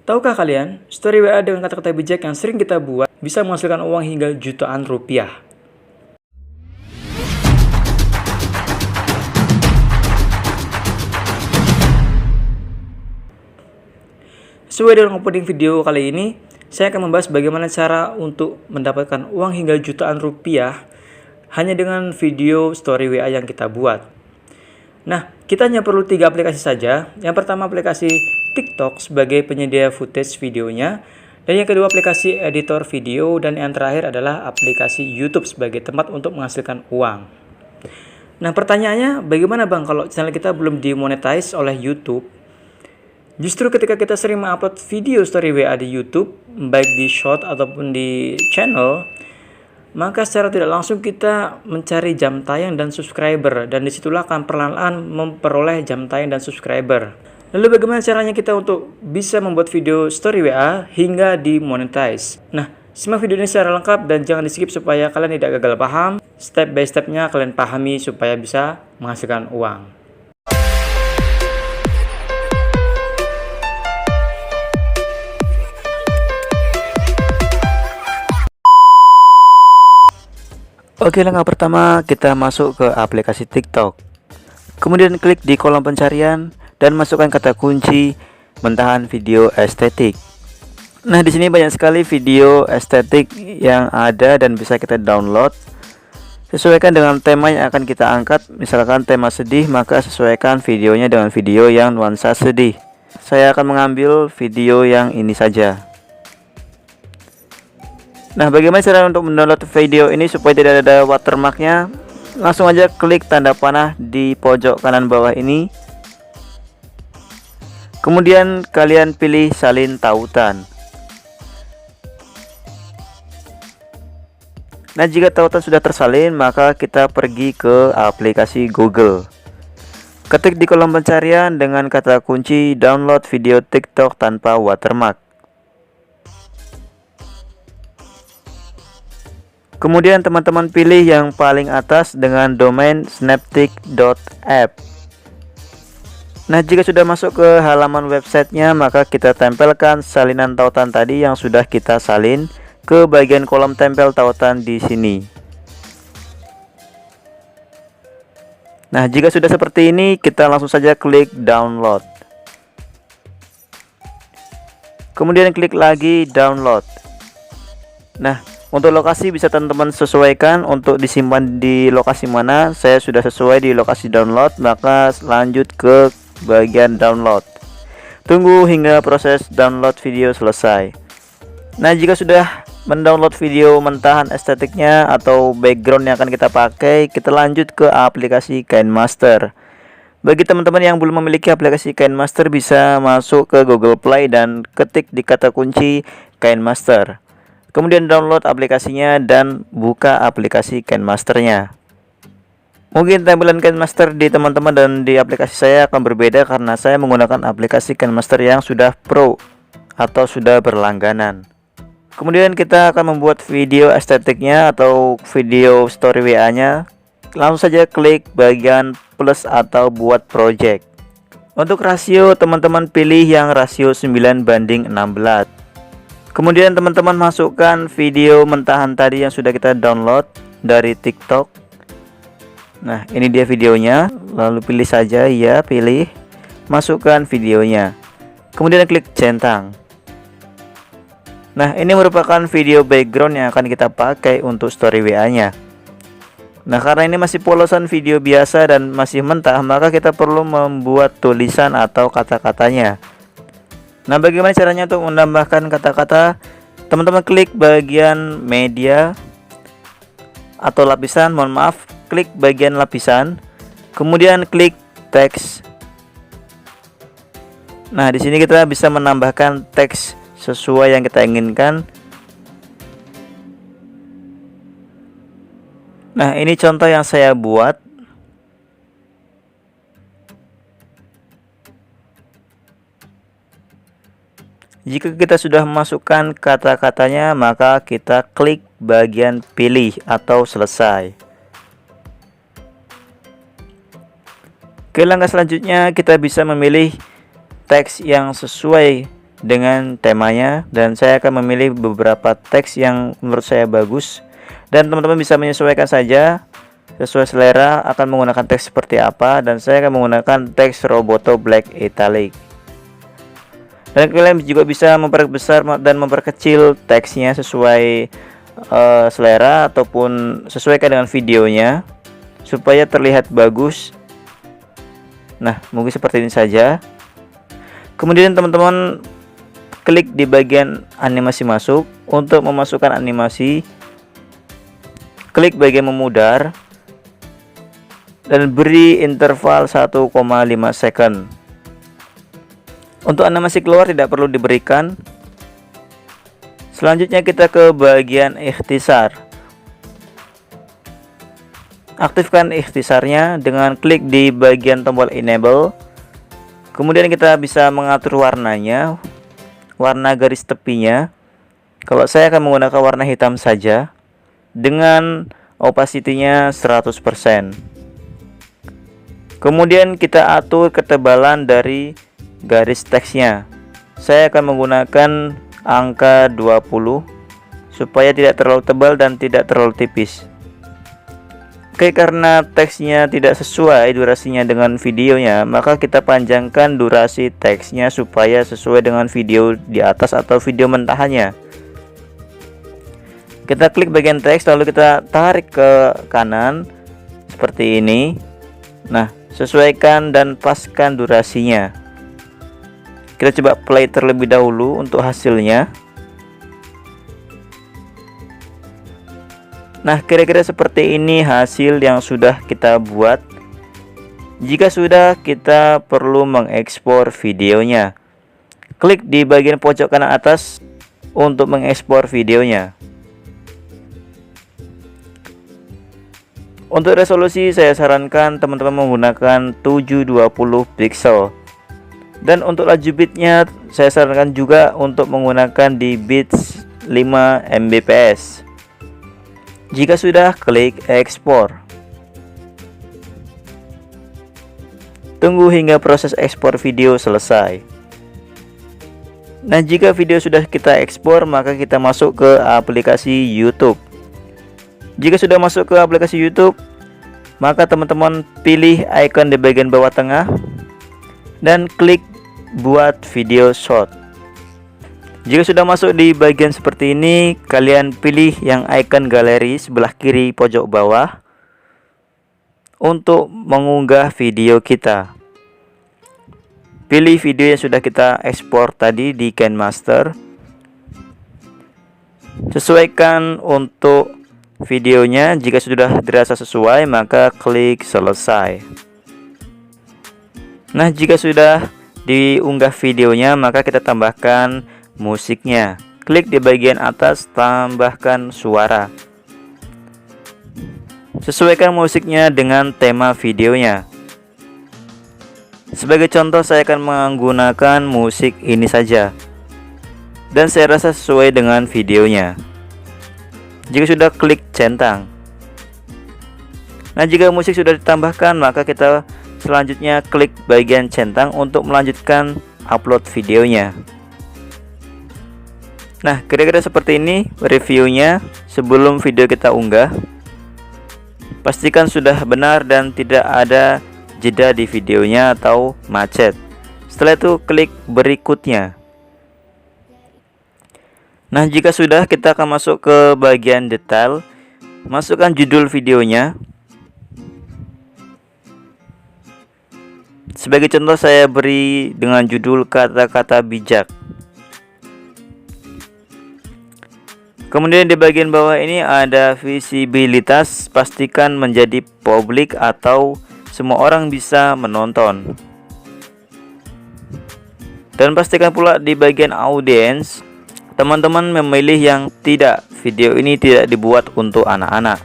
Tahukah kalian, story WA dengan kata-kata bijak yang sering kita buat bisa menghasilkan uang hingga jutaan rupiah. Sesuai dengan opening video kali ini, saya akan membahas bagaimana cara untuk mendapatkan uang hingga jutaan rupiah hanya dengan video story WA yang kita buat. Nah, kita hanya perlu 3 aplikasi saja. Yang pertama aplikasi TikTok sebagai penyedia footage videonya, dan yang kedua aplikasi editor video, dan yang terakhir adalah aplikasi YouTube sebagai tempat untuk menghasilkan uang. Nah, pertanyaannya bagaimana Bang kalau channel kita belum dimonetize oleh YouTube? Justru ketika kita sering mengupload video story WA di YouTube, baik di short ataupun di channel, maka secara tidak langsung kita mencari jam tayang dan subscriber, dan disitulah akan perlahan-lahan memperoleh jam tayang dan subscriber. Lalu bagaimana caranya kita untuk bisa membuat video story WA hingga dimonetize? Nah, simak video ini secara lengkap dan jangan di skip supaya kalian tidak gagal paham. Step by stepnya kalian pahami supaya bisa menghasilkan uang. Oke, langkah pertama kita masuk ke aplikasi TikTok. Kemudian klik di kolom pencarian dan masukkan kata kunci mentahan video estetik. Nah, di sini banyak sekali video estetik yang ada dan bisa kita download. Sesuaikan dengan tema yang akan kita angkat. Misalkan tema sedih, maka sesuaikan videonya dengan video yang nuansa sedih. Saya akan mengambil video yang ini saja. Nah, bagaimana cara untuk mendownload video ini supaya tidak ada watermarknya? Langsung aja klik tanda panah di pojok kanan bawah ini. Kemudian kalian pilih salin tautan. Nah, jika tautan sudah tersalin, maka kita pergi ke aplikasi Google. Ketik di kolom pencarian dengan kata kunci download video TikTok tanpa watermark. Kemudian teman-teman pilih yang paling atas dengan domain snaptik.app. Nah, jika sudah masuk ke halaman websitenya, maka kita tempelkan salinan tautan tadi yang sudah kita salin ke bagian kolom tempel tautan di sini. Nah, jika sudah seperti ini, kita langsung saja klik download. Kemudian klik lagi download. Nah, untuk lokasi bisa teman-teman sesuaikan untuk disimpan di lokasi mana. Saya sudah sesuai di lokasi download, maka lanjut ke bagian download. Tunggu hingga proses download video selesai. Nah, jika sudah mendownload video mentahan estetiknya atau background yang akan kita pakai, kita lanjut ke aplikasi KineMaster. Bagi teman-teman yang belum memiliki aplikasi KineMaster, bisa masuk ke Google Play dan ketik di kata kunci KineMaster. Kemudian download aplikasinya dan buka aplikasi KineMasternya. Mungkin tampilan KineMaster di teman-teman dan di aplikasi saya akan berbeda karena saya menggunakan aplikasi KineMaster yang sudah pro atau sudah berlangganan. Kemudian kita akan membuat video estetiknya atau video story WA-nya. Langsung saja klik bagian plus atau buat project. Untuk rasio, teman-teman pilih yang rasio 9:16. Kemudian teman-teman masukkan video mentahan tadi yang sudah kita download dari TikTok. Nah, ini dia videonya. Lalu pilih saja, ya pilih. Masukkan videonya. Kemudian klik centang. Nah, ini merupakan video background yang akan kita pakai untuk story WA-nya. Nah, karena ini masih polosan video biasa dan masih mentah, maka kita perlu membuat tulisan atau kata-katanya. Nah, bagaimana caranya untuk menambahkan kata-kata? Teman-teman klik bagian media atau lapisan, mohon maaf, klik bagian lapisan, kemudian klik teks. Nah, di sini kita bisa menambahkan teks sesuai yang kita inginkan. Nah, ini contoh yang saya buat. Jika kita sudah memasukkan kata-katanya, maka kita klik bagian pilih atau selesai. Oke, langkah selanjutnya kita bisa memilih teks yang sesuai dengan temanya, dan saya akan memilih beberapa teks yang menurut saya bagus, dan teman-teman bisa menyesuaikan saja sesuai selera akan menggunakan teks seperti apa, dan saya akan menggunakan teks Roboto Black Italic. Dan kalian juga bisa memperbesar dan memperkecil teksnya sesuai selera ataupun sesuaikan dengan videonya supaya terlihat bagus. Nah, mungkin seperti ini saja. Kemudian teman-teman klik di bagian animasi masuk. Untuk memasukkan animasi, klik bagian memudar dan beri interval 1,5 second. Untuk animasi keluar tidak perlu diberikan. Selanjutnya kita ke bagian ikhtisar. Aktifkan ikhtisarnya dengan klik di bagian tombol enable. Kemudian kita bisa mengatur warnanya, warna garis tepinya. Kalau saya akan menggunakan warna hitam saja dengan opacity-nya 100%. Kemudian kita atur ketebalan dari garis teksnya. Saya akan menggunakan angka 20 supaya tidak terlalu tebal dan tidak terlalu tipis. Oke, karena teksnya tidak sesuai durasinya dengan videonya, maka kita panjangkan durasi teksnya supaya sesuai dengan video di atas atau video mentahannya. Kita klik bagian teks lalu kita tarik ke kanan seperti ini. Nah, sesuaikan dan paskan durasinya. Kita coba play terlebih dahulu untuk hasilnya. Nah, kira-kira seperti ini hasil yang sudah kita buat. Jika sudah, kita perlu mengekspor videonya. Klik di bagian pojok kanan atas untuk mengekspor videonya. Untuk resolusi, saya sarankan teman-teman menggunakan 720 pixel. Dan untuk laju bitnya, saya sarankan juga untuk menggunakan di bits 5 Mbps. Jika sudah, klik ekspor. Tunggu hingga proses ekspor video selesai. Nah, jika video sudah kita ekspor, maka kita masuk ke aplikasi YouTube. Jika sudah masuk ke aplikasi YouTube, maka teman-teman pilih icon di bagian bawah tengah dan klik buat video short. Jika sudah masuk di bagian seperti ini, kalian pilih yang icon galeri sebelah kiri pojok bawah untuk mengunggah video kita. Pilih video yang sudah kita ekspor tadi di KineMaster. Sesuaikan untuk videonya. Jika sudah dirasa sesuai, maka klik selesai. Nah, jika sudah diunggah videonya, maka kita tambahkan musiknya. Klik di bagian atas, tambahkan suara. Sesuaikan musiknya dengan tema videonya. Sebagai contoh, saya akan menggunakan musik ini saja, dan saya rasa sesuai dengan videonya. Jika sudah, klik centang. Nah, jika musik sudah ditambahkan, maka kita selanjutnya klik bagian centang untuk melanjutkan upload videonya. Nah, kira-kira seperti ini reviewnya sebelum video kita unggah. Pastikan sudah benar dan tidak ada jeda di videonya atau macet. Setelah itu klik berikutnya. Nah, jika sudah, kita akan masuk ke bagian detail. Masukkan judul videonya. Sebagai contoh, saya beri dengan judul kata-kata bijak. Kemudian di bagian bawah ini ada visibilitas, pastikan menjadi publik atau semua orang bisa menonton. Dan pastikan pula di bagian audience, teman-teman memilih yang tidak, video ini tidak dibuat untuk anak-anak.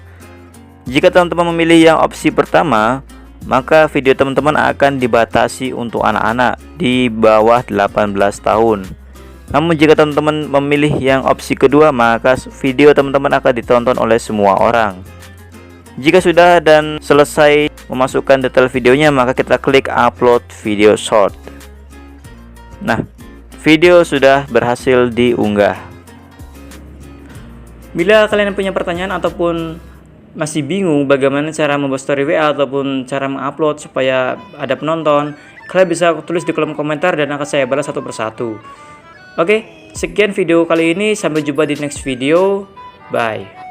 Jika teman-teman memilih yang opsi pertama, maka video teman-teman akan dibatasi untuk anak-anak di bawah 18 tahun. Namun jika teman-teman memilih yang opsi kedua, maka video teman-teman akan ditonton oleh semua orang. Jika sudah dan selesai memasukkan detail videonya, maka kita klik upload video short. Nah, video sudah berhasil diunggah. Bila kalian punya pertanyaan ataupun masih bingung bagaimana cara membuat story WA ataupun cara mengupload supaya ada penonton, kalian bisa tulis di kolom komentar dan akan saya balas satu persatu. Oke, sekian video kali ini, sampai jumpa di next video. Bye.